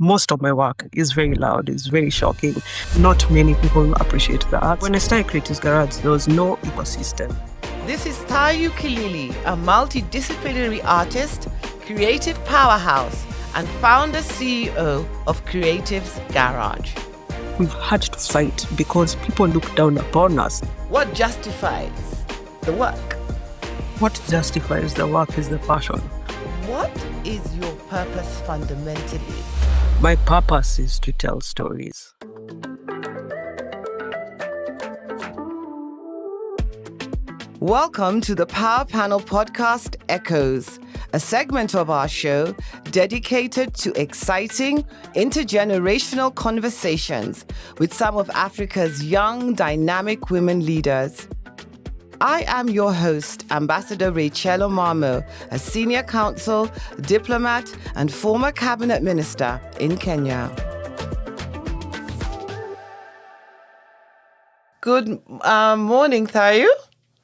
Most of my work is very loud, it's very shocking. Not many people appreciate that. When I started Creatives Garage, there was no ecosystem. This is Thayù Kilili, a multidisciplinary artist, creative powerhouse, and founder CEO of Creatives Garage. We've had to fight because people look down upon us. What justifies the work? What justifies the work is the passion. What is your purpose fundamentally? My purpose is to tell stories. Welcome to the Power Panel Podcast Echoes, a segment of our show dedicated to exciting intergenerational conversations with some of Africa's young, dynamic women leaders. I am your host, Ambassador Raychelle Omamo, a senior counsel, diplomat, and former cabinet minister in Kenya. Good morning, Thayù.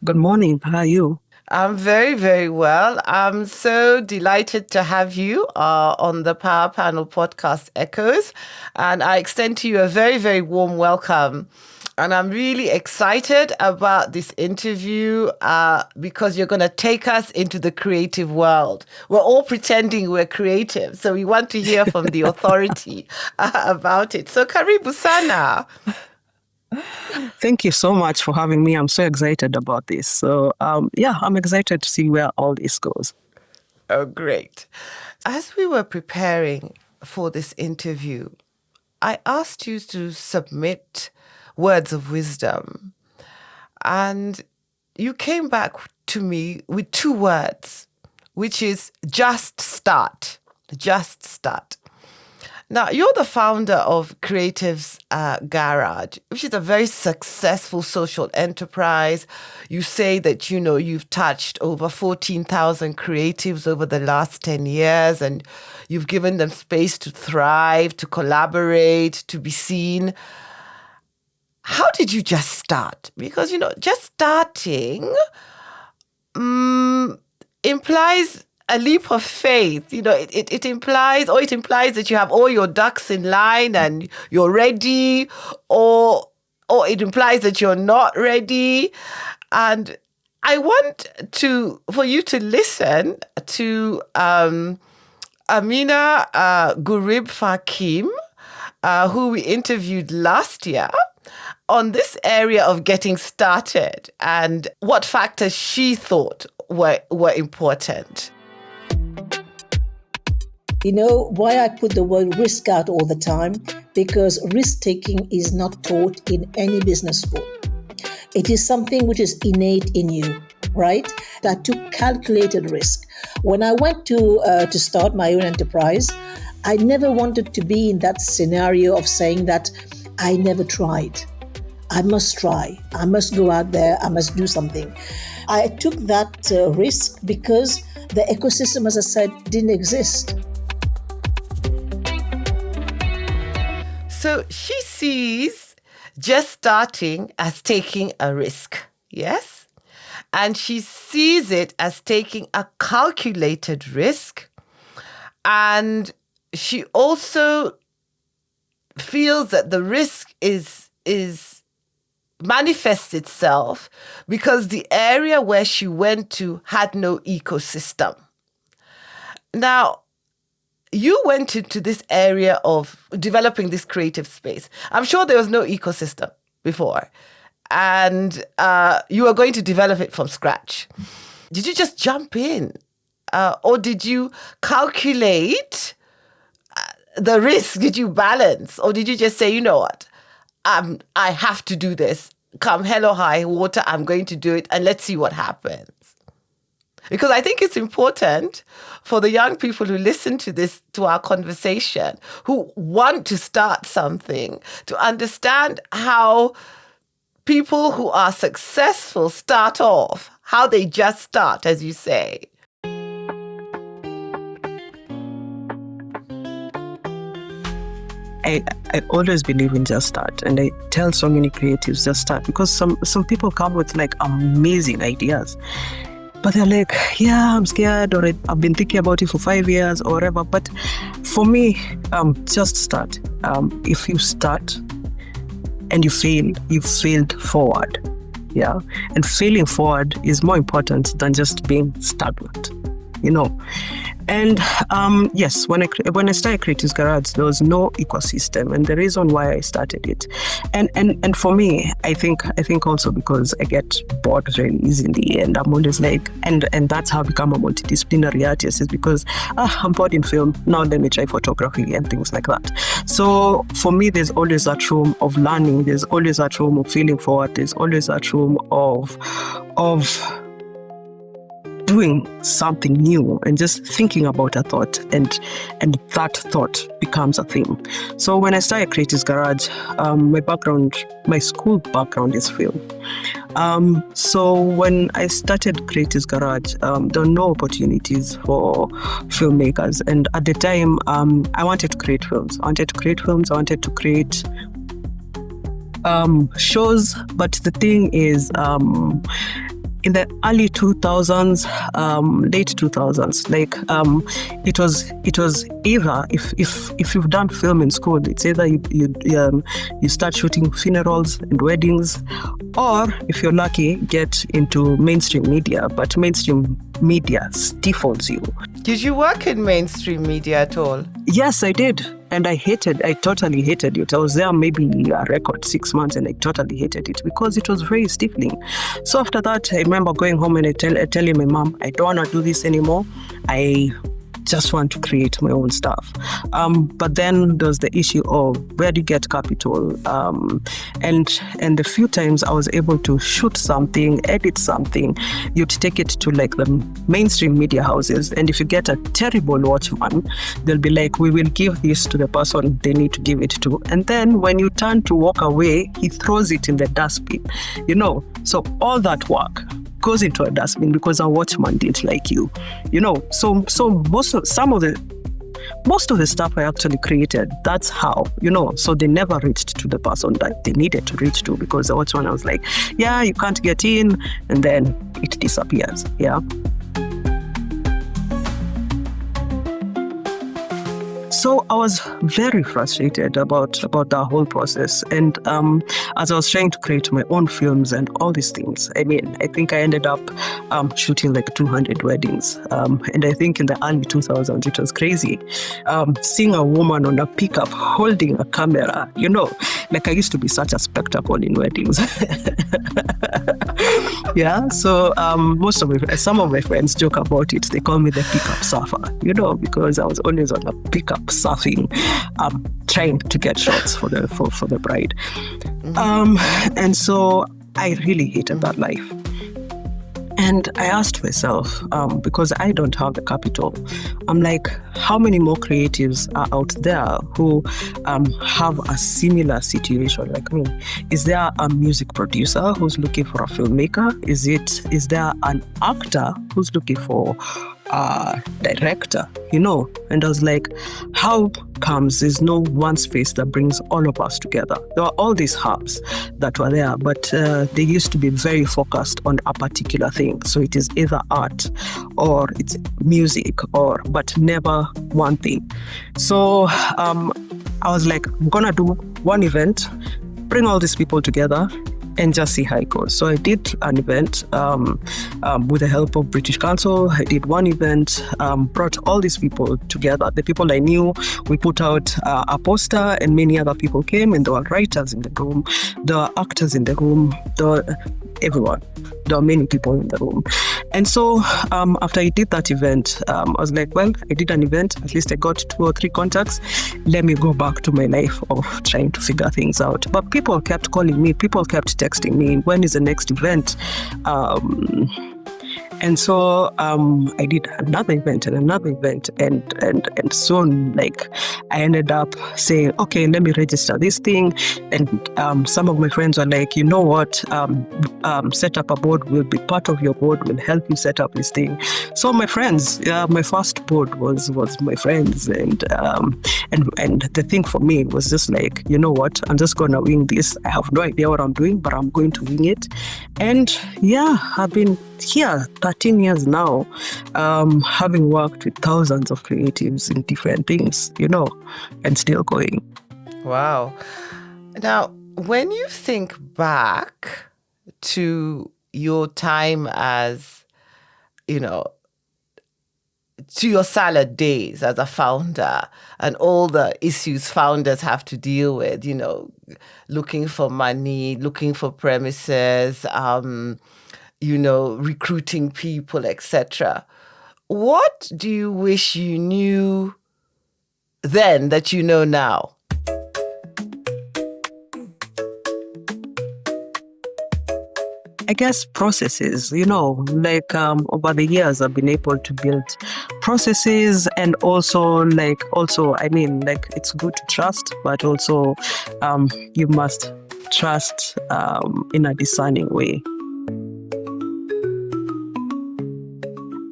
Good morning, how are you? I'm very, very well. I'm so delighted to have you on the Power Panel Podcast Echoes, and I extend to you a very, very warm welcome. And I'm really excited about this interview because you're going to take us into the creative world. We're all pretending we're creative, so we want to hear from the authority about it. So karibu sana. Thank you so much for having me. I'm so excited about this. So I'm excited to see where all this goes. Oh, great. As we were preparing for this interview, I asked you to submit words of wisdom. And you came back to me with two words, which is just start. Just start. Now, you're the founder of Creatives Garage, which is a very successful social enterprise. You say that, you've touched over 14,000 creatives over the last 10 years, and you've given them space to thrive, to collaborate, to be seen. How did you just start? Because, just starting implies a leap of faith. It implies that you have all your ducks in line and you're ready, or it implies that you're not ready. And I want for you to listen to Amina Gurib Fakim, who we interviewed last year, on this area of getting started and what factors she thought were important. Why I put the word risk out all the time? Because risk-taking is not taught in any business school. It is something which is innate in you, right? I took calculated risk. When I went to start my own enterprise, I never wanted to be in that scenario of saying that I never tried. I must try. I must go out there. I must do something. I took that risk because the ecosystem, as I said, didn't exist. So she sees just starting as taking a risk, yes? And she sees it as taking a calculated risk. And she also feels that the risk is manifests itself because the area where she went to had no ecosystem. Now, you went into this area of developing this creative space. I'm sure there was no ecosystem before, and you were going to develop it from scratch. Did you just jump in? Or did you calculate the risk? Did you balance? Or did you just say, you know what? I have to do this. Come hell or high water, I'm going to do it, and let's see what happens. Because I think it's important for the young people who listen to our conversation, who want to start something, to understand how people who are successful start off, how they just start, as you say. I always believe in just start, and I tell so many creatives just start, because some people come with like amazing ideas, but they're like, yeah, I'm scared, or I've been thinking about it for 5 years or whatever. But for me, just start. If you start and you fail, you failed forward. Yeah. And failing forward is more important than just being stagnant, And yes, when I started Creatives Garage, there was no ecosystem, and the reason why I started it, and for me, I think also because I get bored very easily, and I'm always like, and that's how I become a multidisciplinary artist, is because I'm bored in film. Now let me try photography and things like that. So for me, there's always that room of learning. There's always that room of feeling forward. There's always that room of doing something new and just thinking about a thought, and that thought becomes a theme. So when I started Creatives Garage, my school background is film. So when I started Creatives Garage, there were no opportunities for filmmakers, and at the time, I wanted to create films. I wanted to create shows, but the thing is, in the early 2000s, late 2000s, it was either if you've done film in school, it's either you start shooting funerals and weddings, or if you're lucky, get into mainstream media. But mainstream media stifles you. Did you work in mainstream media at all? Yes, I did. And I totally hated it. I was there maybe a record 6 months, and I totally hated it because it was very stifling. So after that, I remember going home and telling my mom, I don't want to do this anymore. I just want to create my own stuff. But then there's the issue of where do you get capital? And the few times I was able to shoot something, edit something, you'd take it to like the mainstream media houses. And if you get a terrible watchman, they'll be like, we will give this to the person they need to give it to. And then when you turn to walk away, he throws it in the dustbin, So all that work goes into a dustbin because a watchman didn't like you, So most of the stuff I actually created, that's how, So they never reached to the person that they needed to reach to, because the watchman was like, yeah, you can't get in, and then it disappears. Yeah. So I was very frustrated about the whole process. And as I was trying to create my own films and all these things, I think I ended up shooting like 200 weddings. And I think in the early 2000s, it was crazy. Seeing a woman on a pickup holding a camera, like I used to be such a spectacle in weddings. Yeah. So some of my friends joke about it. They call me the pickup surfer, because I was always on a pickup surfing, trying to get shots for the bride. And so I really hated that life. And I asked myself, because I don't have the capital, I'm like, how many more creatives are out there who have a similar situation like me? Is there a music producer who's looking for a filmmaker? Is there an actor who's looking for a director? And I was like, how comes there's no one space that brings all of us together? There are all these hubs that were there, but they used to be very focused on a particular thing. So it is either art or it's music, but never one thing. So I was like, I'm gonna do one event, bring all these people together, and just see how it goes. So I did an event with the help of British Council. I did one event, brought all these people together. The people I knew, we put out a poster, and many other people came, and there were writers in the room, there were actors in the room, everyone. There were many people in the room. And so after I did that event, I was like, well, I did an event, at least I got 2 or 3 contacts. Let me go back to my life of trying to figure things out. But people kept calling me, people kept texting me, when is the next event? And so I did another event, and soon, like, I ended up saying, okay, let me register this thing. And some of my friends were like, you know what, set up a board, will be part of your board, will help you set up this thing. So my friends, my first board was my friends, and the thing for me was just like, you know what, I'm just gonna wing this. I have no idea what I'm doing, but I'm going to wing it. And yeah, I've been here 13 years now, having worked with thousands of creatives in different things, and still going. Wow. Now, when you think back to your time as, to your salad days as a founder and all the issues founders have to deal with, looking for money, looking for premises, recruiting people, etc. What do you wish you knew then that you know now? I guess processes, over the years I've been able to build processes, and also it's good to trust, but also you must trust in a discerning way.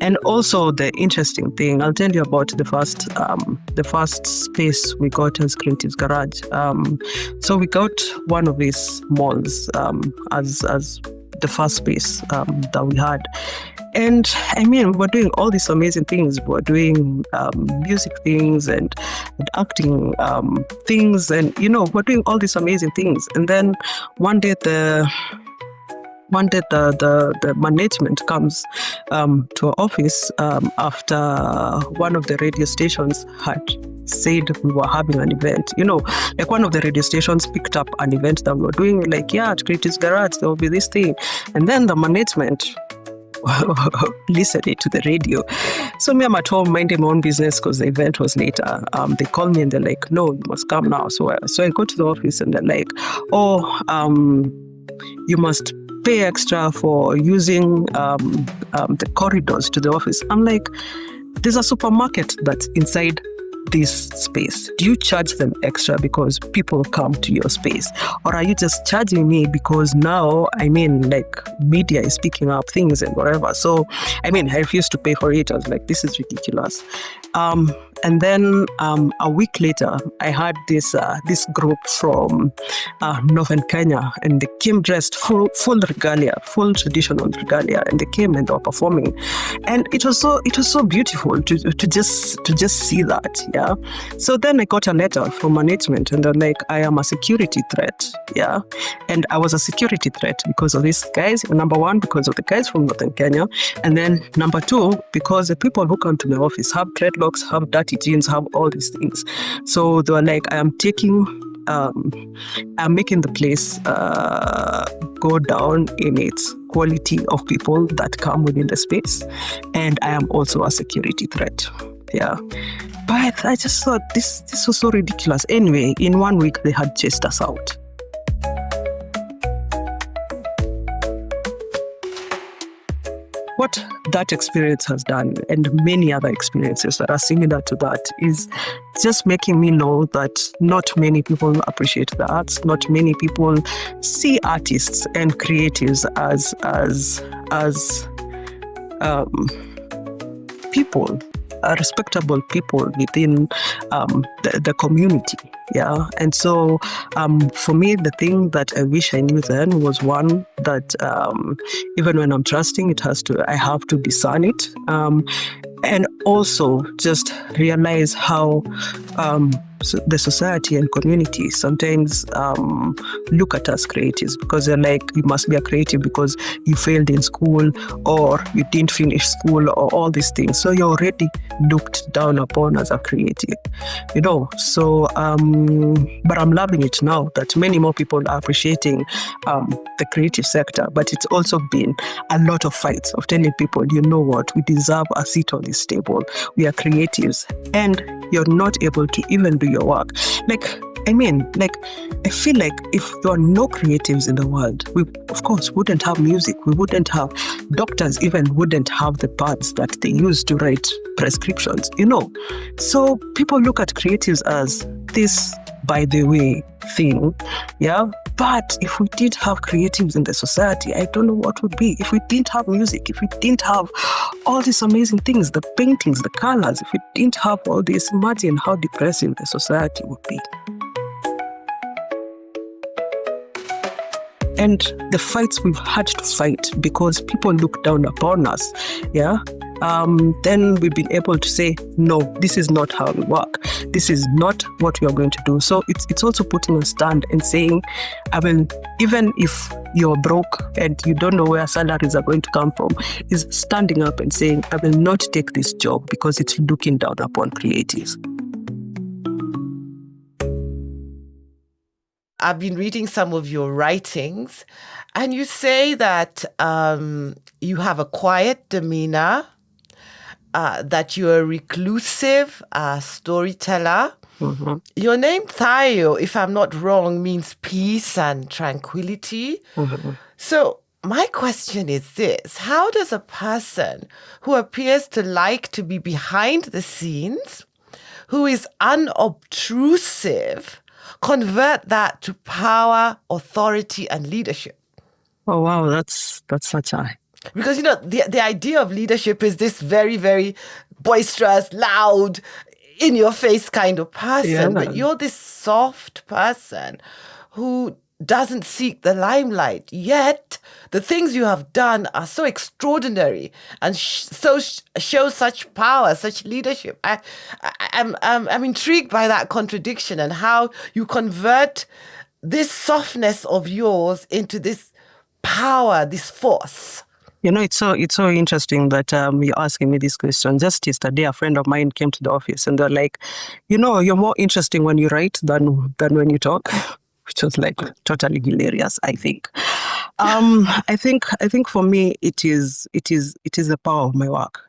And also the interesting thing, I'll tell you about the first space we got as Creatives Garage. So we got one of these malls as the first space that we had. And we're doing all these amazing things. We're doing music things and acting things, and we're doing all these amazing things. And then one day the management comes to our office after one of the radio stations had said we were having an event. One of the radio stations picked up an event that we were doing, at Creatives Garage, there will be this thing. And then the management listened to the radio. So me, I'm at home minding my own business because the event was later. They call me and they're like, no, you must come now. So I go to the office and they're like, you must pay extra for using the corridors to the office. I'm like, there's a supermarket that's inside this space. Do you charge them extra because people come to your space? Or are you just charging me because now, media is picking up things and whatever? So, I refused to pay for it. I was like, this is ridiculous. And then a week later, I had this group from Northern Kenya, and they came dressed full regalia, full traditional regalia, and they came and they were performing, and it was so beautiful to just see that. Yeah. So then I got a letter from management, and they're like, I am a security threat. Yeah. And I was a security threat because of these guys. Number one, because of the guys from Northern Kenya, and then number two, because the people who come to my office have dreadlocks, have dirty jeans, have all these things. So they were like, I'm making the place go down in its quality of people that come within the space, and I am also a security threat. Yeah. But I just thought this was so ridiculous. Anyway, in 1 week they had chased us out. What that experience has done, and many other experiences that are similar to that, is just making me know that not many people appreciate the arts. Not many people see artists and creatives as people, respectable people within the community. Yeah. And so for me, the thing that I wish I knew then was, one, that even when I'm trusting, I have to discern it. And also just realize how the society and community sometimes look at us creatives, because they're like, you must be a creative because you failed in school or you didn't finish school or all these things. So you're already looked down upon as a creative, So, but I'm loving it now that many more people are appreciating the creative sector. But it's also been a lot of fights of telling people, you know what, we deserve a seat on this table. We are creatives, and you're not able to even do your work. I feel like if there are no creatives in the world, we, of course, wouldn't have music. We wouldn't have doctors, even wouldn't have the pads that they use to write prescriptions, So people look at creatives as this by the way thing. Yeah. But if we didn't have creatives in the society, I don't know what would be. If we didn't have music, if we didn't have all these amazing things, the paintings, the colors, if we didn't have all this, imagine how depressing the society would be. and the fights we've had to fight because people look down upon us, then we've been able to say, no, this is not how we work. This is not what we are going to do. So it's also putting a stand and saying, I will, even if you're broke and you don't know where salaries are going to come from, is standing up and saying, I will not take this job because it's looking down upon creatives. I've been reading some of your writings, and you say that you have a quiet demeanor, that you're a reclusive storyteller. Mm-hmm. Your name, Thayù, if I'm not wrong, means peace and tranquility. Mm-hmm. So my question is this: how does a person who appears to like to be behind the scenes, who is unobtrusive, convert that to power, authority, and leadership? Oh, wow, that's such a... Because, the idea of leadership is this very, very boisterous, loud, in-your-face kind of person. Yeah. But you're this soft person who doesn't seek the limelight. Yet, the things you have done are so extraordinary and show such power, such leadership. I'm intrigued by that contradiction and how you convert this softness of yours into this power, this force. It's so interesting that you're asking me this question. Just yesterday, a friend of mine came to the office and they're like, you're more interesting when you write than when you talk, which was like totally hilarious, I think. I think for me it is the power of my work.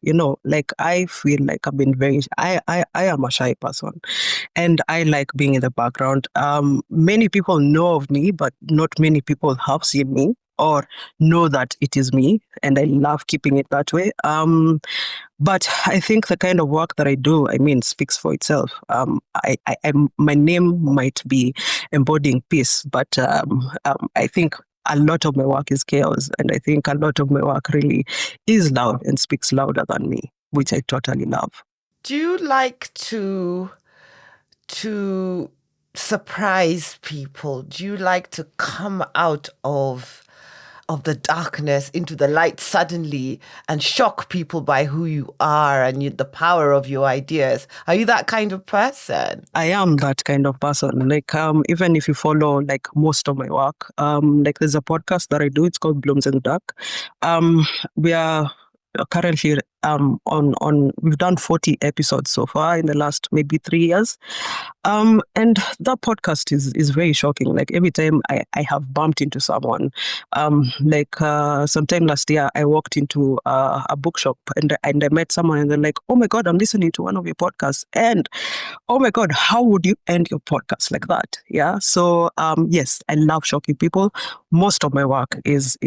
I feel like I've been I am a shy person, and I like being in the background. Many people know of me, but not many people have seen me or know that it is me, and I love keeping it that way. But I think the kind of work that I do, speaks for itself. My name might be embodying peace, but I think a lot of my work is chaos, and I think a lot of my work really is loud and speaks louder than me, which I totally love. Do you like to surprise people? Do you like to come out of the darkness into the light suddenly and shock people by who you are and the power of your ideas? Are you that kind of person? I am that kind of person. Even if you follow most of my work, there's a podcast that I do. It's called Blooms in the Dark. We are currently we've done 40 episodes so far in the last maybe 3 years. And that podcast is very shocking. Every time I have bumped into someone, sometime last year I walked into a bookshop and I met someone and they're like, oh my God, I'm listening to one of your podcasts. And oh my God, how would you end your podcast like that? Yeah. So yes, I love shocking people. Most of my work is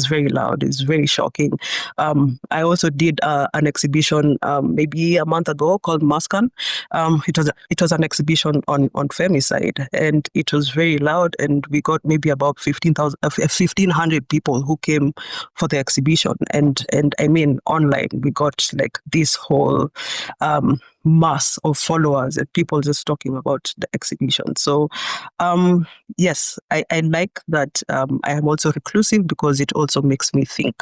very loud, is very shocking. I also did an exhibition maybe a month ago called Maskan. It was an exhibition on femicide, and it was very loud, and we got maybe about 1,500 people who came for the exhibition, and online we got this whole mass of followers and people just talking about the exhibition. So yes, I like that. I am also reclusive because it also makes me think,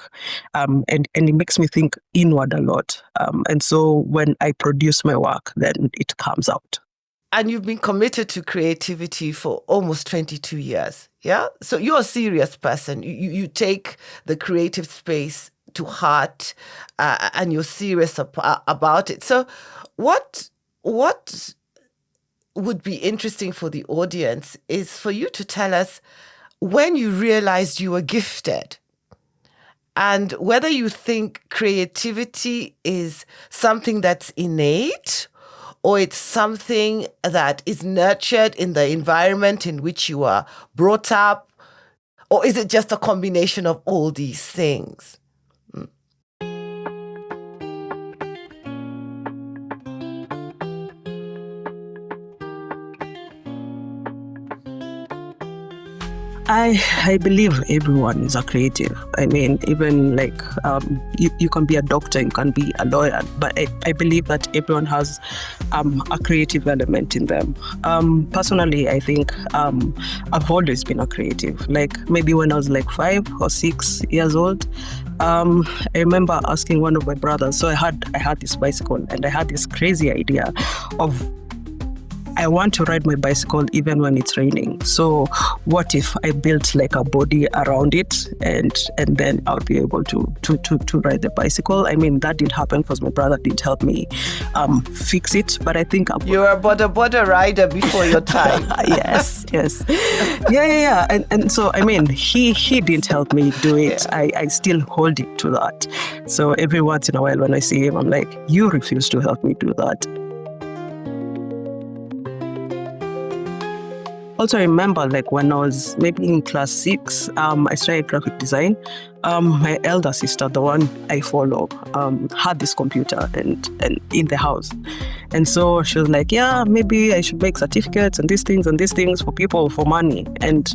and it makes me think inward a lot. And so when I produce my work, then it comes out. And you've been committed to creativity for almost 22 years. Yeah. So you're a serious person. You take the creative space to heart, and you're serious about it. So what would be interesting for the audience is for you to tell us when you realized you were gifted, and whether you think creativity is something that's innate or it's something that is nurtured in the environment in which you are brought up, or is it just a combination of all these things? I believe everyone is a creative. I mean, even like you can be a doctor, you can be a lawyer, but I believe that everyone has a creative element in them. Personally, I think I've always been a creative. Like maybe when I was like 5 or 6 years old, I remember asking one of my brothers. So I had this bicycle, and I had this crazy idea of, I want to ride my bicycle even when it's raining. So what if I built like a body around it, and then I'll be able to ride the bicycle? I mean, that didn't happen because my brother didn't help me fix it. But I think you're a border rider before your time. yes. Yeah. And so I mean, he didn't help me do it. Yeah. I still hold it to that. So every once in a while when I see him, I'm like, you refuse to help me do that. Also, I remember like when I was maybe in class 6, I studied graphic design. My elder sister, the one I follow, had this computer and in the house. And so she was like, yeah, maybe I should make certificates and these things for people for money. And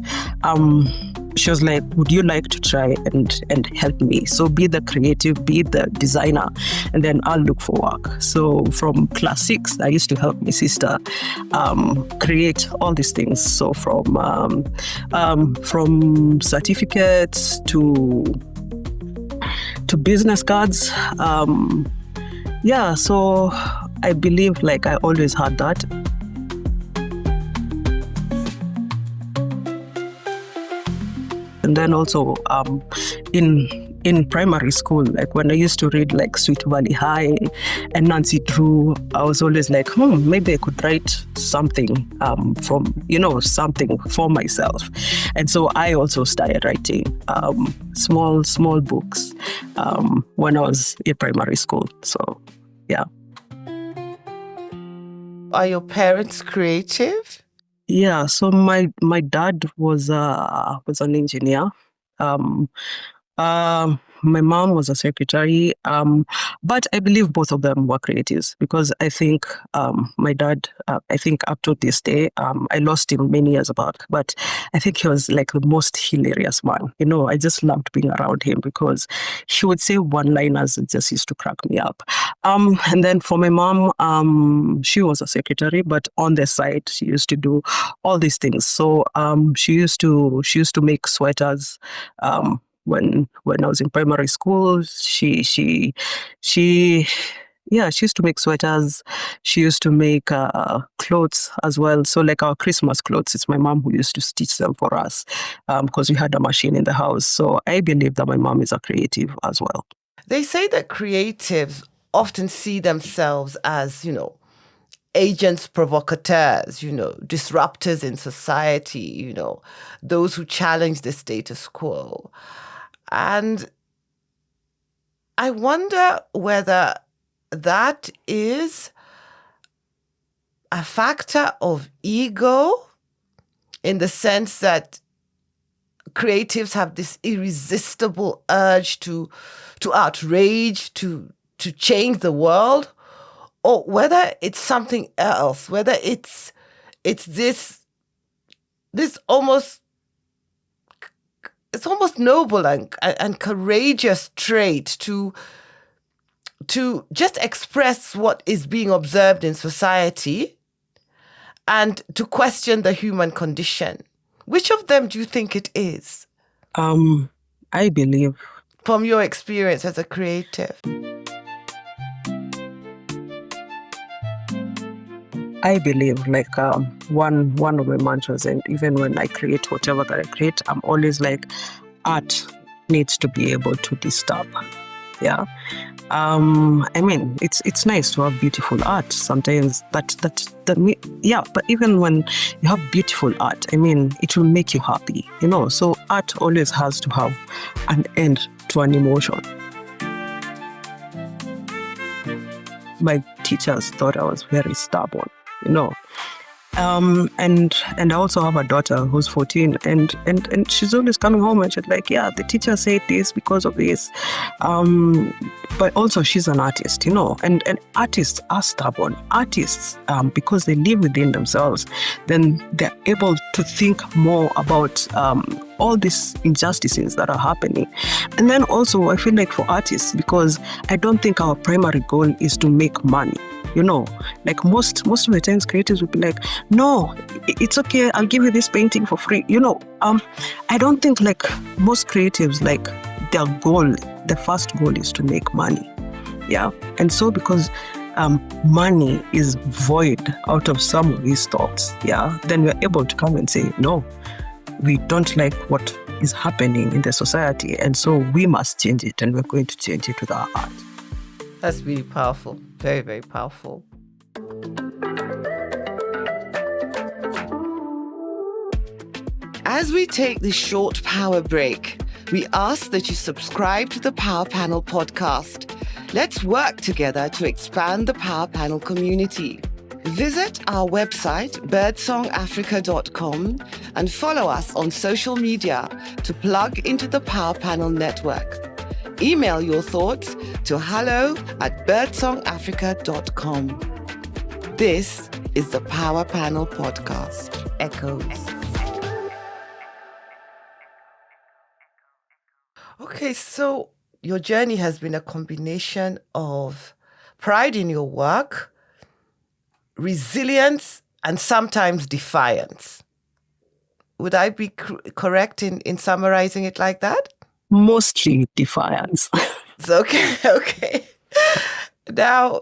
she was like, would you like to try and help me? So be the creative, be the designer, and then I'll look for work. So from class 6, I used to help my sister create all these things. So from certificates to business cards. So I believe like I always had that. And then also in primary school, like when I used to read like Sweet Valley High and Nancy Drew, I was always like, maybe I could write something something for myself. And so I also started writing small books when I was in primary school. So, yeah. Are your parents creative? Yeah, so my dad was an engineer. My mom was a secretary, but I believe both of them were creatives because I think my dad, I think up to this day, I lost him many years back, but I think he was like the most hilarious man. I just loved being around him because he would say one-liners that just used to crack me up. And then for my mom, she was a secretary, but on the side, she used to do all these things. So she used to make sweaters. When I was in primary school, she used to make sweaters. She used to make clothes as well. So like our Christmas clothes, it's my mom who used to stitch them for us because we had a machine in the house. So I believe that my mom is a creative as well. They say that creatives often see themselves as, agents provocateurs, disruptors in society, those who challenge the status quo. And I wonder whether that is a factor of ego, in the sense that creatives have this irresistible urge to outrage, to change the world, or whether it's something else, whether it's this almost noble and courageous trait to just express what is being observed in society and to question the human condition. Which of them do you think it is? I believe. From your experience as a creative. I believe like one of my mantras, and even when I create whatever that I create, I'm always like, art needs to be able to disturb. Yeah. I mean, it's nice to have beautiful art. Sometimes but even when you have beautiful art, I mean, it will make you happy, So art always has to have an end to an emotion. My teachers thought I was very stubborn, And I also have a daughter who's 14, and she's always coming home and she's like, yeah, the teacher said this because of this. But also she's an artist, and artists are stubborn. Artists, because they live within themselves, then they're able to think more about all these injustices that are happening. And then also I feel like for artists, because I don't think our primary goal is to make money. Like most of the times creatives will be like, no, it's okay, I'll give you this painting for free. I don't think like most creatives, like their first goal is to make money. Yeah. And so because money is void out of some of these thoughts, yeah, then we're able to come and say, no, we don't like what is happening in the society, and so we must change it, and we're going to change it with our art. That's really powerful. Very, very powerful. As we take this short power break, we ask that you subscribe to the Power Panel podcast. Let's work together to expand the Power Panel community. Visit our website, birdsongafrica.com, and follow us on social media to plug into the Power Panel network. Email your thoughts to hello@birdsongafrica.com. This is the Power Panel podcast. Echoes. Okay, so your journey has been a combination of pride in your work, resilience, and sometimes defiance. Would I be correct in summarizing it like that? Mostly defiance. Okay. Now,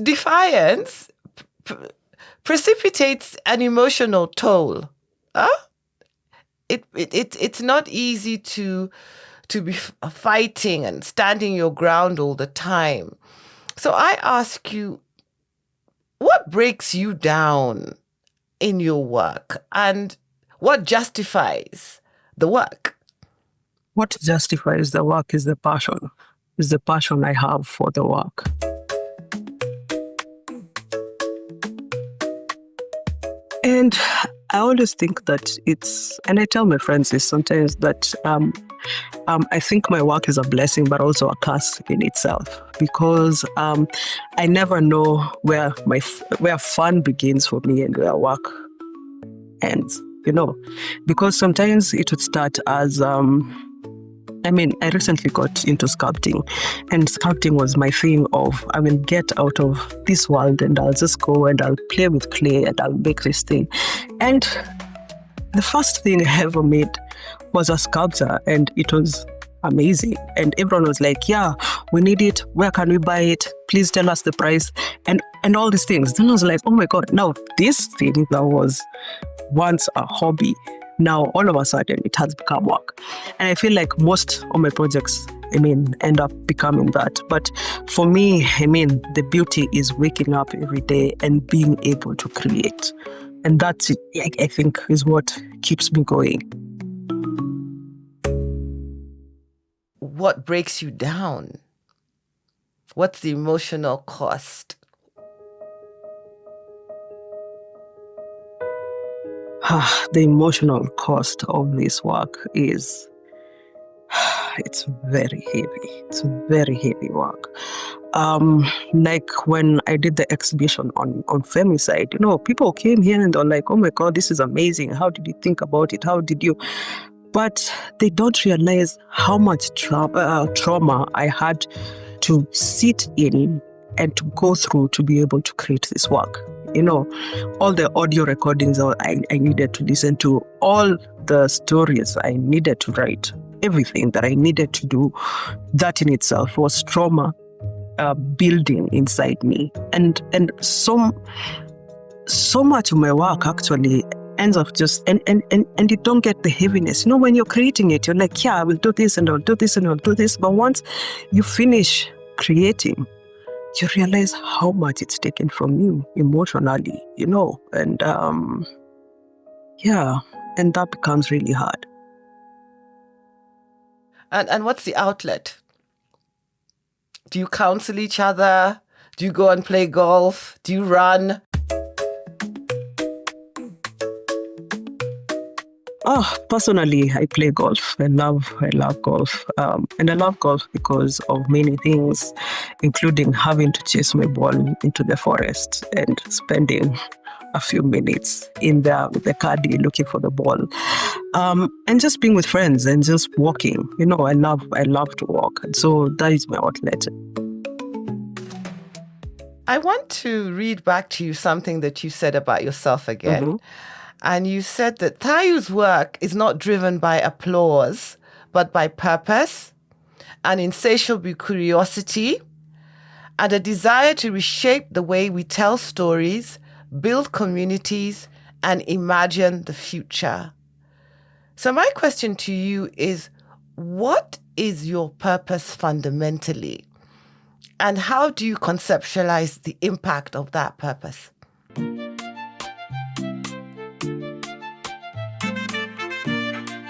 defiance precipitates an emotional toll. It's not easy to be fighting and standing your ground all the time. So I ask you, what breaks you down in your work, and what justifies the work? What justifies the work is the passion I have for the work. And I always think that and I tell my friends this sometimes, that I think my work is a blessing, but also a curse in itself, because I never know where fun begins for me and where work ends, because sometimes it would start as, I recently got into sculpting, and sculpting was my thing of, I will get out of this world and I'll just go and I'll play with clay and I'll make this thing. And the first thing I ever made was a sculpture, and it was amazing. And everyone was like, yeah, we need it. Where can we buy it? Please tell us the price. And all these things. Then I was like, oh my God, now this thing that was once a hobby, now all of a sudden it has become work. And I feel like most of my projects, end up becoming that. But for me, the beauty is waking up every day and being able to create. And that's it, I think, is what keeps me going. What breaks you down? What's the emotional cost? The emotional cost of this work is, it's very heavy. It's very heavy work. Like when I did the exhibition on femicide, people came here and they're like, oh my God, this is amazing. How did you think about it? How did you? But they don't realize how much trauma I had to sit in and to go through to be able to create this work. All the audio recordings I needed to listen to, all the stories I needed to write, everything that I needed to do, that in itself was trauma building inside me. And so much of my work actually ends up just, and you don't get the heaviness. When you're creating it, you're like, yeah, I will do this and I'll do this and I'll do this. But once you finish creating, you realize how much it's taken from you emotionally, and and that becomes really hard. And what's the outlet? Do you counsel each other? Do you go and play golf? Do you run? Personally, I play golf. I love golf. And I love golf because of many things, including having to chase my ball into the forest and spending a few minutes in there with the caddy looking for the ball, and just being with friends and just walking. I love to walk, and so that is my outlet. I want to read back to you something that you said about yourself again. Mm-hmm. And you said that Thayù's work is not driven by applause, but by purpose, an insatiable curiosity, and a desire to reshape the way we tell stories, build communities, and imagine the future. So my question to you is, what is your purpose fundamentally? And how do you conceptualize the impact of that purpose?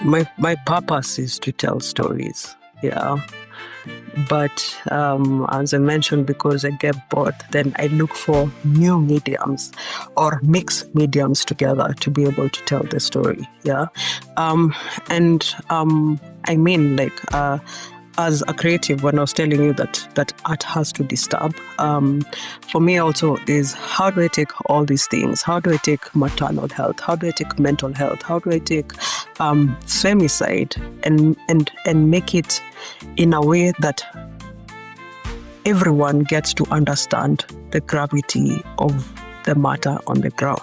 My purpose is to tell stories, yeah. But as I mentioned, because I get bored, then I look for new mediums or mix mediums together to be able to tell the story, yeah. I mean, as a creative, when I was telling you that art has to disturb, for me also is, how do I take all these things? How do I take maternal health? How do I take mental health? How do I take femicide and make it in a way that everyone gets to understand the gravity of the matter on the ground?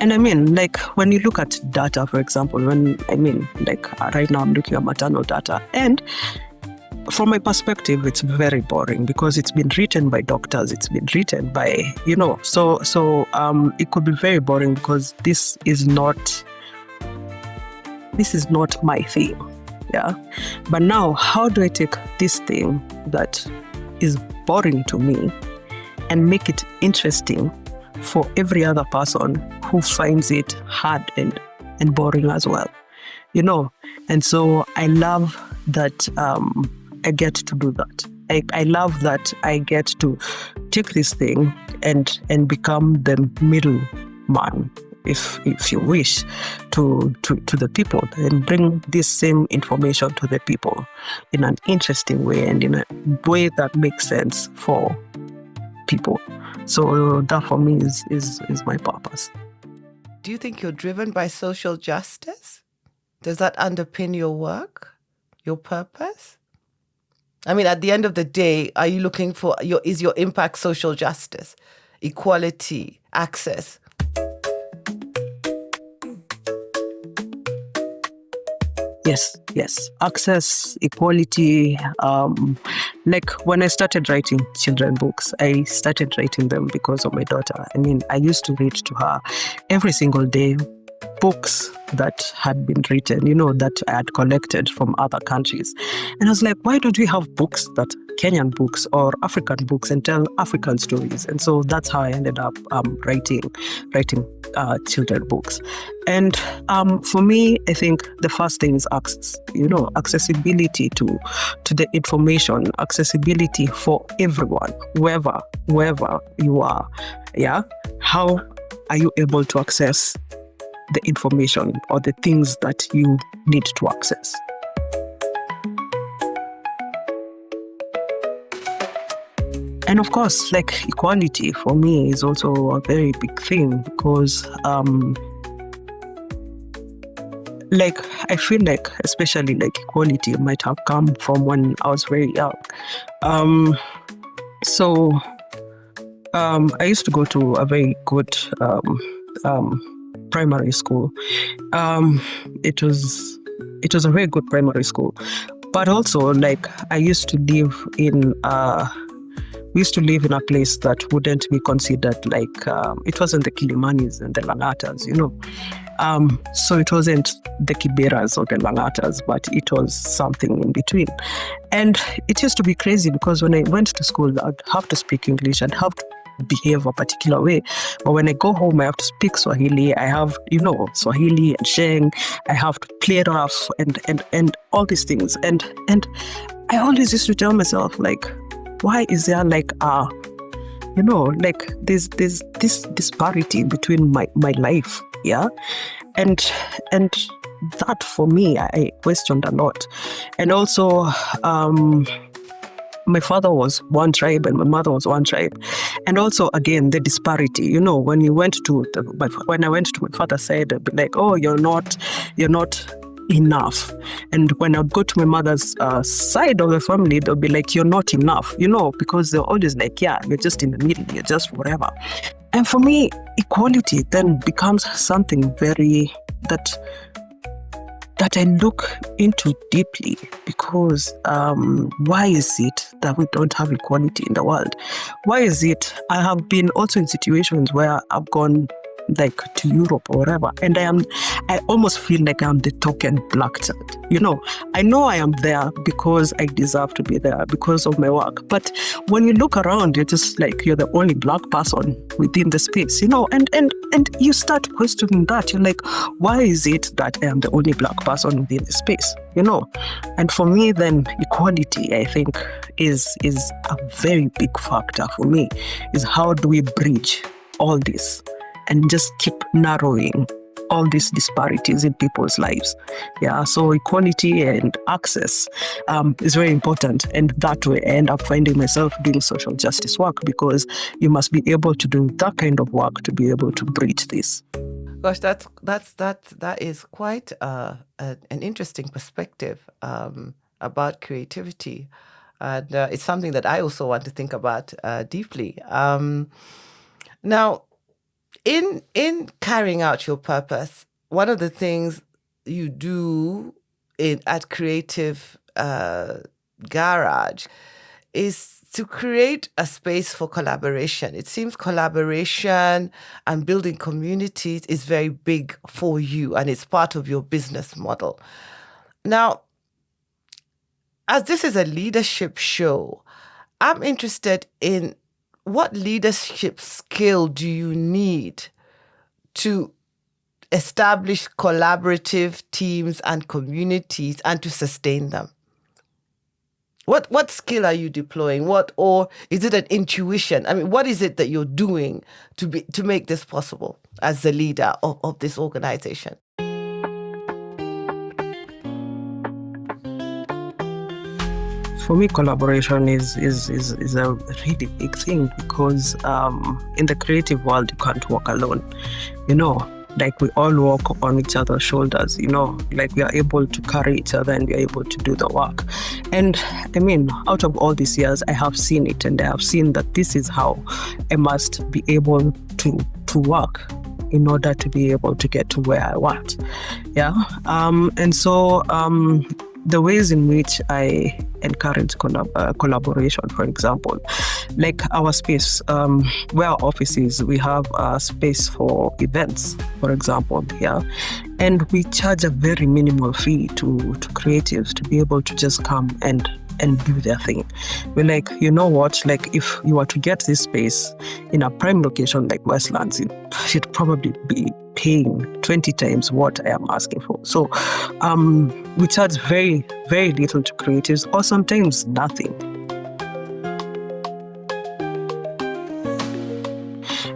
And I mean, when you look at data, for example, right now I'm looking at maternal data, and from my perspective, it's very boring because it's been written by doctors, it's been written by, so it could be very boring because this is not my thing, yeah. But now, how do I take this thing that is boring to me and make it interesting for every other person who finds it hard and boring as well, And so I love that I get to do that. I love that I get to take this thing and become the middleman, if you wish, to the people, and bring this same information to the people in an interesting way and in a way that makes sense for people. So that for me is my purpose. Do you think you're driven by social justice? Does that underpin your work, your purpose? I mean, at the end of the day, are you looking for is your impact social justice, equality, access? Yes. Access, equality. When I started writing children's books, I started writing them because of my daughter. I mean, I used to read to her every single day books that had been written, that I had collected from other countries. And I was like, why don't we have books that Kenyan books or African books and tell African stories? And so that's how I ended up writing children's books. And for me, I think the first thing is access, accessibility to the information, accessibility for everyone, wherever you are. Yeah. How are you able to access the information or the things that you need to access? And of course, equality for me is also a very big thing because I feel especially equality might have come from when I was very young. I used to go to a very good primary school. It was a very good primary school, but also I used to live in a place that wouldn't be considered it wasn't the Kilimanis and the Langatas, so it wasn't the Kiberas or the Langatas, but it was something in between. And it used to be crazy because when I went to school, I'd have to speak English, I'd have to behave a particular way. But when I go home, I have to speak Swahili. I have, Swahili and Sheng. I have to play rough and all these things. And I always used to tell myself, why is there there's this disparity between my life, yeah? And that for me, I questioned a lot. And also, my father was one tribe and my mother was one tribe. And also, again, the disparity. When you went to when I went to my father's side, they'd be like, "Oh, you're not enough." And when I'd go to my mother's side of the family, they'll be like, "You're not enough," because they're always like, "Yeah, you're just in the middle, you're just whatever." And for me, equality then becomes something very that I look into deeply, because why is it that we don't have equality in the world? Why is it? I have been also in situations where I've gone like to Europe or whatever, and I almost feel like I'm the token black child. I know I am there because I deserve to be there because of my work. But when you look around, you're just like, you're the only black person within the space, and you start questioning that. You're like, why is it that I am the only black person within the space? And for me, then equality, I think, is a very big factor for me. Is how do we bridge all this and just keep narrowing all these disparities in people's lives. Yeah, so equality and access is very important. And that way I end up finding myself doing social justice work, because you must be able to do that kind of work to be able to bridge this. Gosh, that is quite an interesting perspective about creativity. And it's something that I also want to think about deeply. Now, in carrying out your purpose, one of the things you do at Creative Garage is to create a space for collaboration. It seems collaboration and building communities is very big for you, and it's part of your business model. Now, as this is a leadership show, I'm interested in what leadership skill do you need to establish collaborative teams and communities and to sustain them? What skill are you deploying? Or is it an intuition? I mean, what is it that you're doing to make this possible as the leader of this organization? For me, collaboration is a really big thing, because in the creative world, you can't walk alone. Like we all walk on each other's shoulders, like we are able to carry each other and we are able to do the work. And I mean, out of all these years, I have seen it, and I have seen that this is how I must be able to work in order to be able to get to where I want. Yeah. And so the ways in which I encourage collaboration, for example, like our space, where our office is, we have a space for events, for example, yeah, and we charge a very minimal fee to creatives to be able to just come and do their thing. We're like, you know what, like if you were to get this space in a prime location like Westlands, you'd probably be paying 20 times what I am asking for. So we charge very, very little to creatives, or sometimes nothing.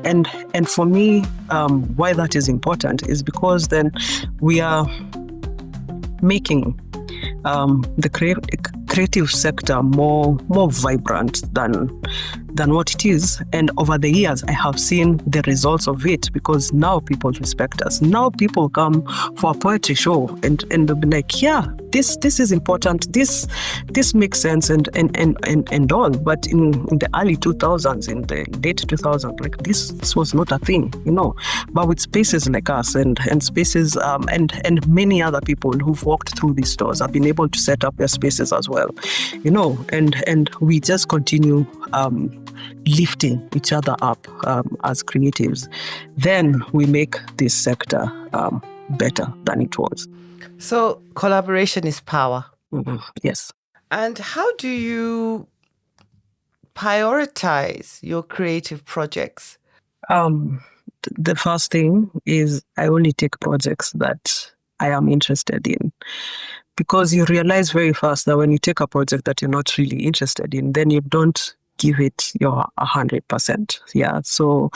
And for me, why that is important is because then we are making the creative sector more vibrant than what it is. And over the years, I have seen the results of it, because now people respect us. Now people come for a poetry show and they'll be like, yeah, this is important. This makes sense and all. But in the early 2000s, in the late 2000s, like this was not a thing, But with spaces like us and spaces and many other people who've walked through these doors have been able to set up their spaces as well, and we just continue lifting each other up as creatives. Then we make this sector better than it was. So collaboration is power. Mm-hmm. Yes. And how do you prioritize your creative projects? The first thing is I only take projects that I am interested in, because you realize very fast that when you take a project that you're not really interested in, then you don't give it your 100%. Yeah. So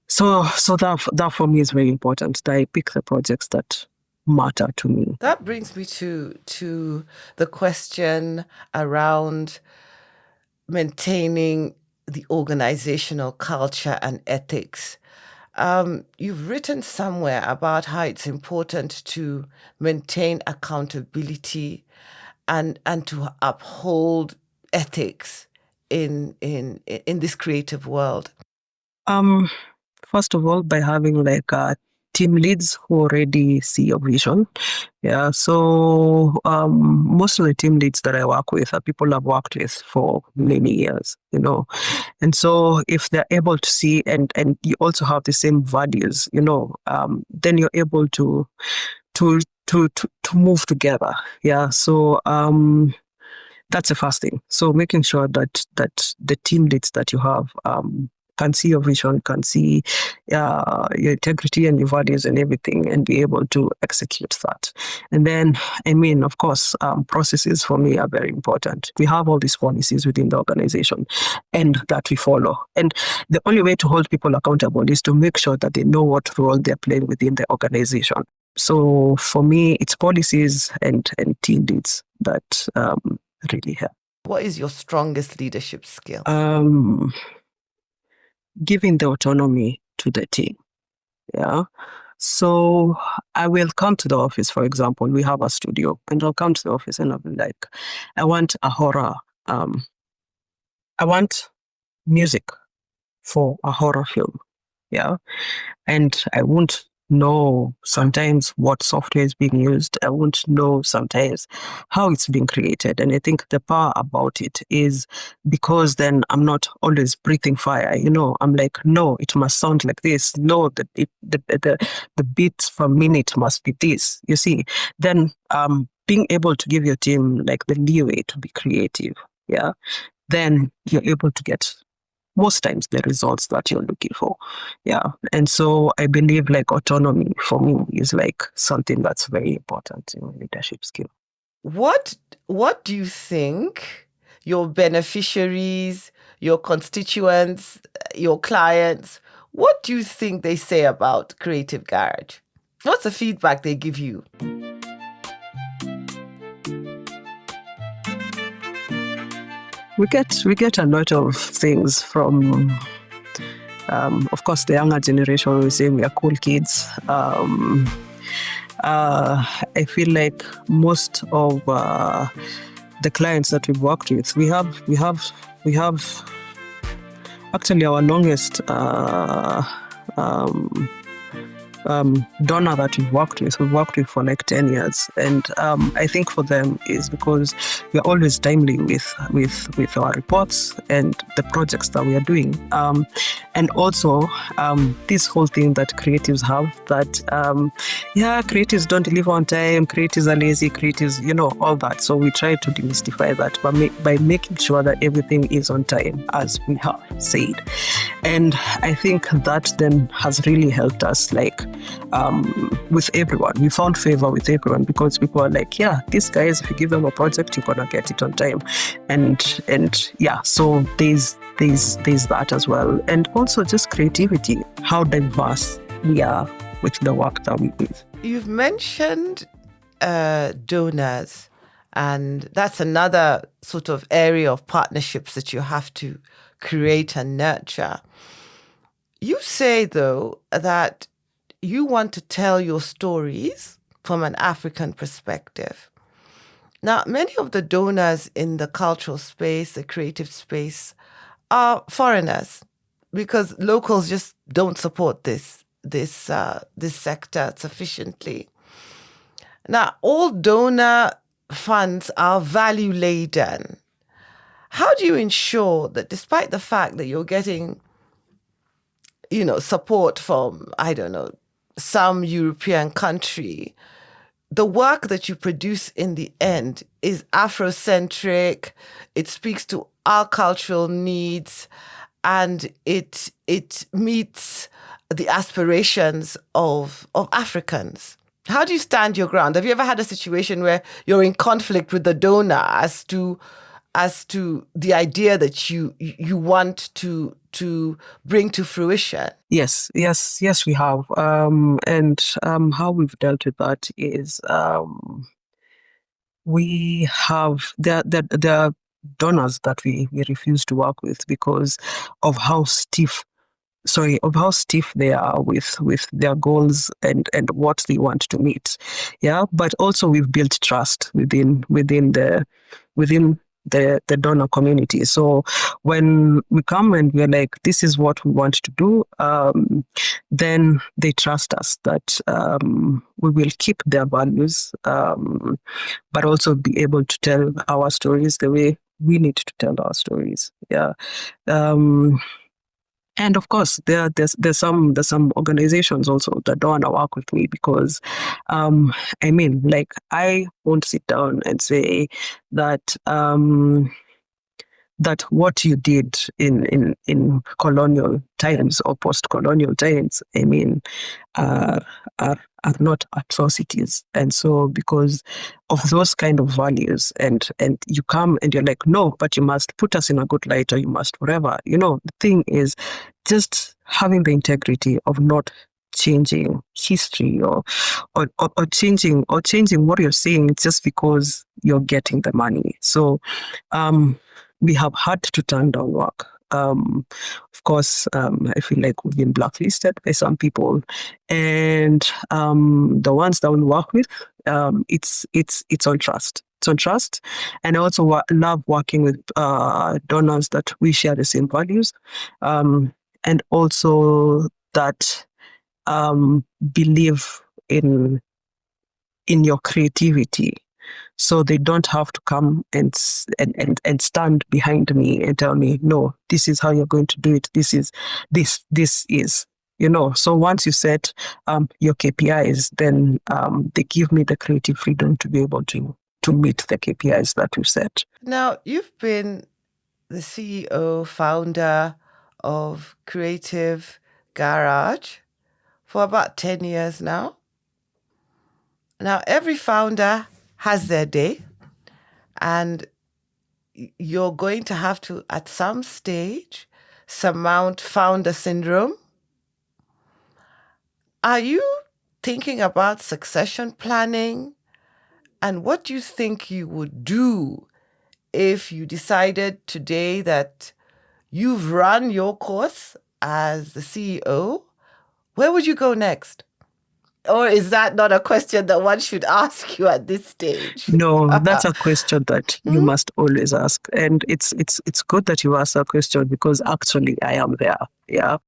that for me is very important, that I pick the projects that matter to me. That brings me to the question around maintaining the organizational culture and ethics. You've written somewhere about how it's important to maintain accountability and to uphold ethics in this creative world. First of all, by having like team leads who already see your vision. Yeah. So most of the team leads that I work with are people I've worked with for many years, And so if they're able to see and you also have the same values, then you're able to move together. Yeah. So that's the first thing. So making sure that the team leads that you have can see your vision, can see your integrity and your values and everything, and be able to execute that. And then, of course, processes for me are very important. We have all these policies within the organization and that we follow. And the only way to hold people accountable is to make sure that they know what role they're playing within the organization. So for me, it's policies and team leads that really help. What is your strongest leadership skill? Giving the autonomy to the team. Yeah. So I will come to the office, for example, we have a studio, and I'll come to the office and I'll be like, I want a horror, I want music for a horror film. Yeah. And I won't know sometimes what software is being used. I won't know sometimes how it's being created. And I think the power about it is because then I'm not always breathing fire. I'm like, no, it must sound like this. No, the beats per minute must be this. You see, then being able to give your team like the leeway to be creative. Yeah. Then you're able to get most times the results that you're looking for. Yeah. And so I believe like autonomy for me is like something that's very important in leadership skill. What do you think your beneficiaries, your constituents, your clients, what do you think they say about Creative Garage? What's the feedback they give you? We get a lot of things from, of course, the younger generation. We say we are cool kids. I feel like most of the clients that we've worked with, we have actually our longest donor that we've worked with for like 10 years. And I think for them is because we're always timely with our reports and the projects that we are doing. And also this whole thing that creatives have that, creatives don't deliver on time, creatives are lazy, creatives, all that. So we try to demystify that by making sure that everything is on time, as we have said. And I think that then has really helped us, like, with everyone. We found favor with everyone because people are like, yeah, these guys, if you give them a project, you're gonna get it on time. And yeah, so there's that as well. And also just creativity, how diverse we are with the work that we do. You've mentioned donors, and that's another sort of area of partnerships that you have to create and nurture. You say, though, that you want to tell your stories from an African perspective. Now, many of the donors in the cultural space, the creative space, are foreigners because locals just don't support this sector sufficiently. Now, all donor funds are value laden. How do you ensure that despite the fact that you're getting, support from, some European country, the work that you produce in the end is Afrocentric, it speaks to our cultural needs, and it meets the aspirations of Africans? How do you stand your ground? Have you ever had a situation where you're in conflict with the donor as to the idea that you want to bring to fruition? Yes, we have. And how we've dealt with that is we have there are donors that we refuse to work with because of how stiff they are with their goals and what they want to meet. Yeah. But also we've built trust within the donor community. So when we come and we're like, this is what we want to do, then they trust us that we will keep their values, but also be able to tell our stories the way we need to tell our stories. Yeah. And of course, there's some organizations also that don't want to work with me because, I won't sit down and say that that what you did in colonial times or post-colonial times, are not atrocities. And so because of those kind of values and you come and you're like, no, but you must put us in a good light or you must whatever. The thing is just having the integrity of not changing history or changing what you're saying just because you're getting the money. So we have had to turn down work. Of course, I feel like we've been blacklisted by some people, and the ones that we work with, it's on trust. It's on trust, and I also love working with donors that we share the same values, and also that believe in your creativity. So they don't have to come and stand behind me and tell me, no, this is how you're going to do it. This is. So once you set your KPIs, then they give me the creative freedom to be able to meet the KPIs that we've set. Now, you've been the CEO, founder of Creative Garage for about 10 years now. Now, every founder has their day, and you're going to have to, at some stage, surmount founder syndrome. Are you thinking about succession planning? And what do you think you would do if you decided today that you've run your course as the CEO? Where would you go next? Or is that not a question that one should ask you at this stage? No, that's a question that you must always ask. And it's good that you ask that question because actually I am there. Yeah.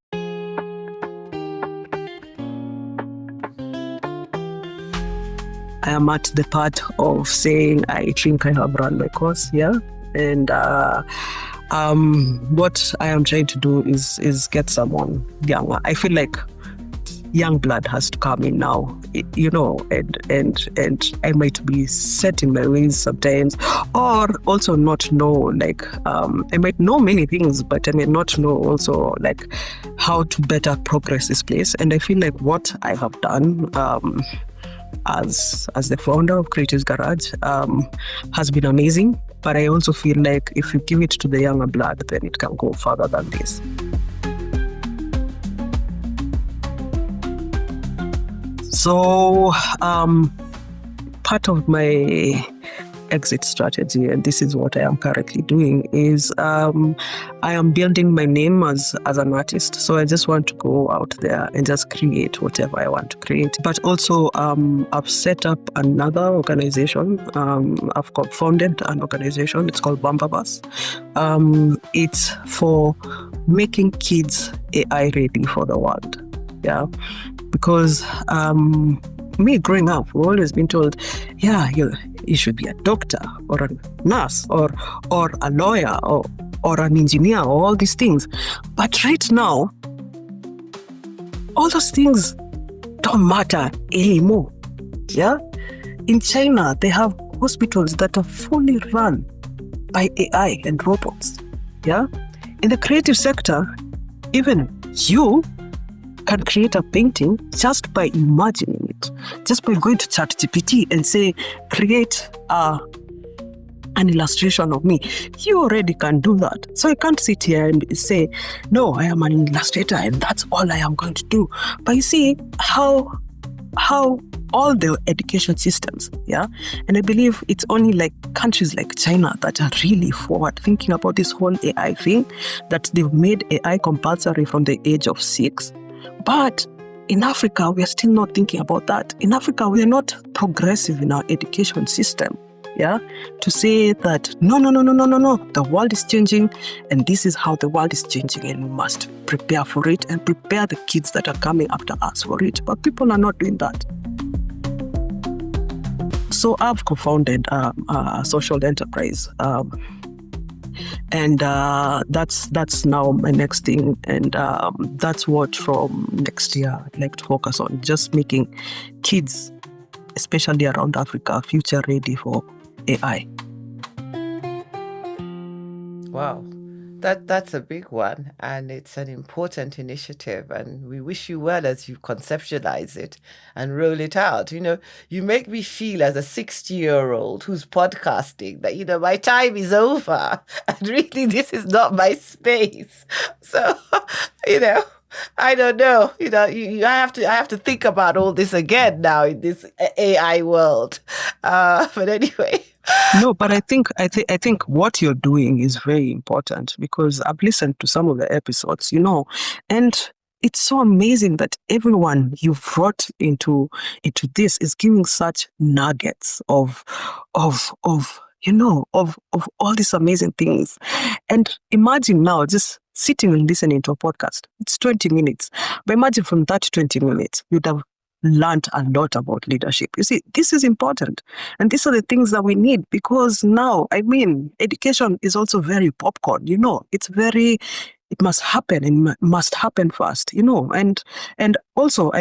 I am at the part of saying I think I have run my course, yeah. And what I am trying to do is get someone younger. I feel like young blood has to come in now, and I might be set in my ways sometimes, or also not know, like, I might know many things, but I may not know also, like, how to better progress this place. And I feel like what I have done as the founder of Creative Garage has been amazing, but I also feel like if you give it to the younger blood, then it can go further than this. So part of my exit strategy, and this is what I am currently doing, is I am building my name as an artist. So I just want to go out there and just create whatever I want to create. But also I've set up another organization. I've founded an organization. It's called Bumper Bus. It's for making kids AI ready for the world. Yeah. Because me growing up, we've always been told, yeah, you should be a doctor or a nurse or a lawyer or an engineer or all these things. But right now, all those things don't matter anymore. Yeah? In China, they have hospitals that are fully run by AI and robots. Yeah? In the creative sector, even you can create a painting just by imagining it, just by going to ChatGPT and say, create an illustration of me. You already can do that. So I can't sit here and say, no, I am an illustrator and that's all I am going to do. But you see how all the education systems. Yeah. And I believe it's only like countries like China that are really forward thinking about this whole AI thing, that they've made AI compulsory from the age of 6. But in Africa, we are still not thinking about that. In Africa, we are not progressive in our education system. Yeah, to say that no, the world is changing, and this is how the world is changing, and we must prepare for it and prepare the kids that are coming after us for it. But people are not doing that. So I've co-founded a social enterprise, and that's now my next thing, and that's what from next year I'd like to focus on, just making kids, especially around Africa, future ready for AI. Wow. That's a big one, and it's an important initiative, and we wish you well as you conceptualize it and roll it out. You make me feel as a 60-year-old who's podcasting that, my time is over and really this is not my space. So, I don't know. I have to think about all this again now in this AI world. But anyway. No, but I think what you're doing is very important, because I've listened to some of the episodes, and it's so amazing that everyone you've brought into this is giving such nuggets of all these amazing things. And imagine now just sitting and listening to a podcast. It's 20 minutes. But imagine from that 20 minutes, you'd have learned a lot about leadership. You see, this is important. And these are the things that we need, because now, education is also very popcorn, it must happen and must happen fast, and also,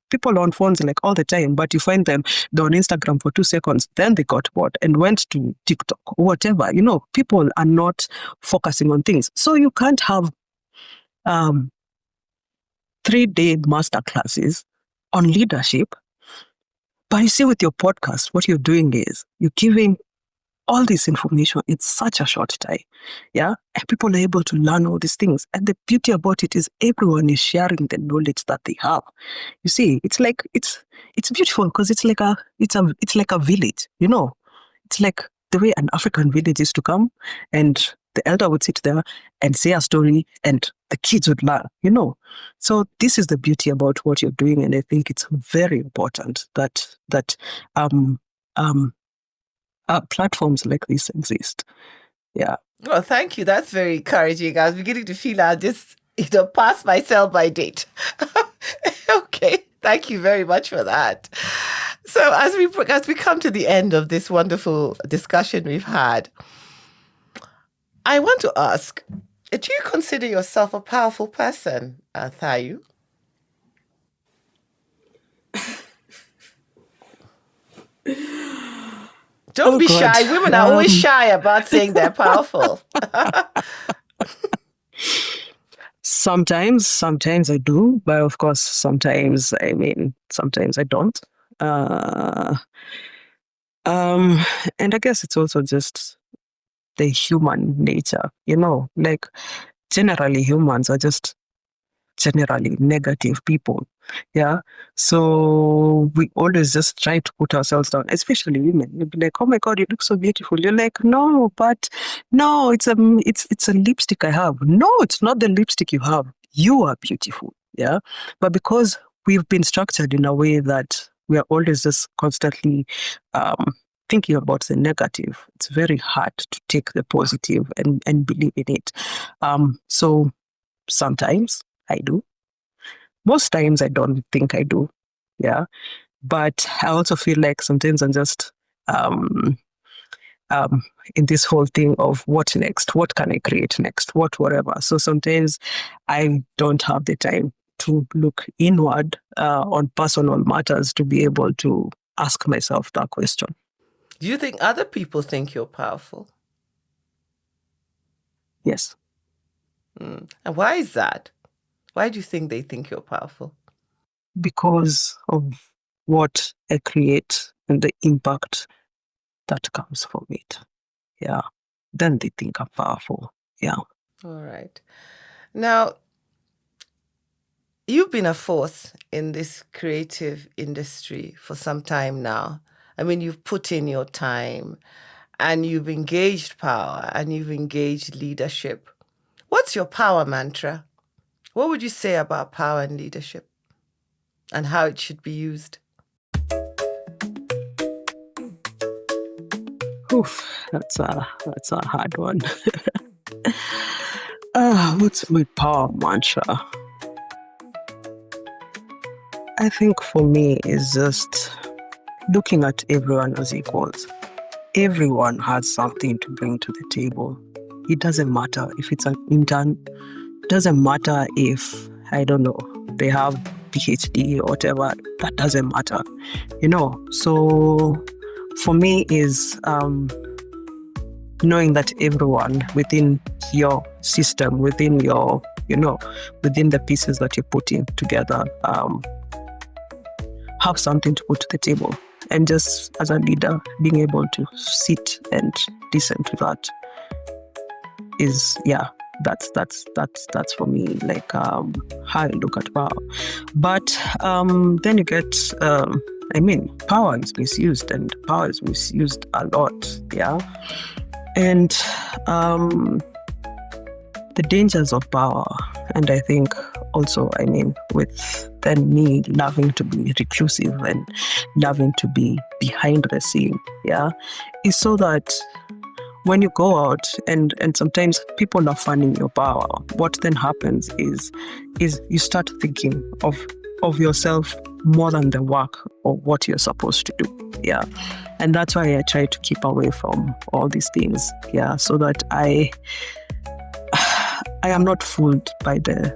people on phones like all the time, but you find them, they're on Instagram for 2 seconds, then they got bored and went to TikTok or whatever. People are not focusing on things. So you can't have 3-day master classes on leadership. But you see, with your podcast, what you're doing is you're giving all this information in such a short time. Yeah. And people are able to learn all these things. And the beauty about it is everyone is sharing the knowledge that they have. You see, it's like, it's beautiful, because it's like a village, It's like the way an African village is to come, and the elder would sit there and say a story, and the kids would learn, So this is the beauty about what you're doing, and I think it's very important that platforms like this exist. Yeah. Well, thank you. That's very encouraging. I was beginning to feel I just, pass myself by date. Okay. Thank you very much for that. So as we come to the end of this wonderful discussion we've had, I want to ask, do you consider yourself a powerful person, Thayù? Don't be shy. Women are always shy about saying they're powerful. Sometimes I do, but of course, sometimes I don't. And I guess it's also just the human nature, like generally humans are just generally negative people. Yeah. So we always just try to put ourselves down, especially women. You'll be like, oh my God, you look so beautiful. You're like, no, it's a lipstick I have. No, it's not the lipstick you have. You are beautiful. Yeah. But because we've been structured in a way that we are always just constantly thinking about the negative, it's very hard to take the positive and believe in it. So sometimes I do. Most times I don't think I do. Yeah. But I also feel like sometimes I'm just in this whole thing of what next? What can I create next? Whatever. So sometimes I don't have the time to look inward on personal matters to be able to ask myself that question. Do you think other people think you're powerful? Yes. And why is that? Why do you think they think you're powerful? Because of what I create and the impact that comes from it. Yeah. Then they think I'm powerful. Yeah. All right. Now, You've been a force in this creative industry for some time now. I mean, you've put in your time and you've engaged power and you've engaged leadership. What's your power mantra? What would you say about power and leadership and how it should be used? Oof, that's a hard one. What's my power mantra? I think for me is just looking at everyone as equals. Everyone has something to bring to the table. It doesn't matter if it's an intern. It doesn't matter if, I don't know, they have PhD or whatever. That doesn't matter, So for me is knowing that everyone within your system, within your, within the pieces that you're putting together, have something to put to the table. And just as a leader, being able to sit and listen to that is, that's for me, like how I look at power. But then you get, power is misused, and power is misused a lot, And the dangers of power, and I think also, with then me loving to be reclusive and loving to be behind the scene, is so that when you go out and sometimes people are funding your power, what then happens is you start thinking of yourself more than the work or what you're supposed to do. And that's why I try to keep away from all these things. So that I am not fooled by the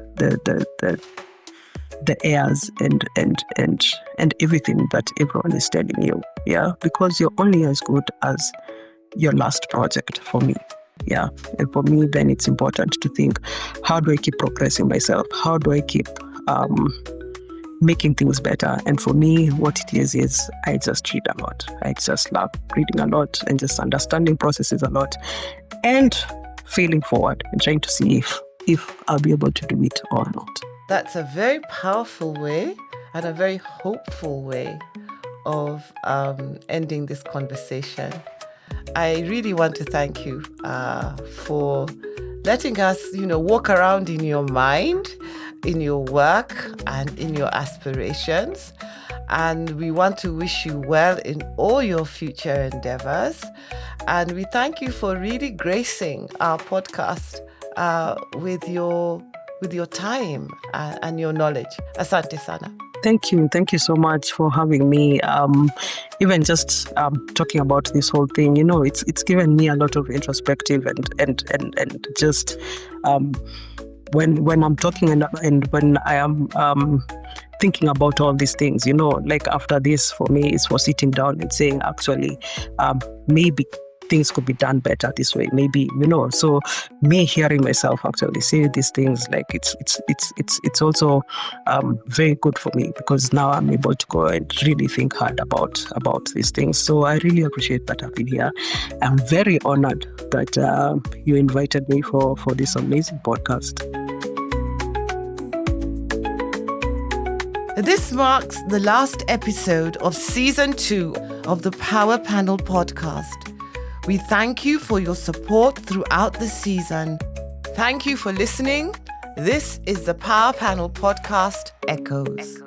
airs and everything that everyone is telling you. Because you're only as good as your last project for me. And for me, then it's important to think, how do I keep progressing myself? How do I keep making things better? And for me, what it is I just read a lot. I just love reading a lot and just understanding processes a lot and feeling forward and trying to see if I'll be able to do it or not. That's a very powerful way and a very hopeful way of ending this conversation. I really want to thank you for letting us, walk around in your mind, in your work, and in your aspirations. And we want to wish you well in all your future endeavors. And we thank you for really gracing our podcast with your time and your knowledge. Asante sana. Thank you so much for having me. Even just talking about this whole thing, it's given me a lot of introspective and just when I'm talking and when I am thinking about all these things, like after this, for me, it's for sitting down and saying, actually, maybe things could be done better this way, maybe, so me hearing myself actually say these things, like it's also very good for me, because now I'm able to go and really think hard about these things. So I really appreciate that I've been here. I'm very honored that you invited me for this amazing podcast. This marks the last episode of Season 2 of the Power Panel podcast. We thank you for your support throughout the season. Thank you for listening. This is the Power Panel Podcast Echoes.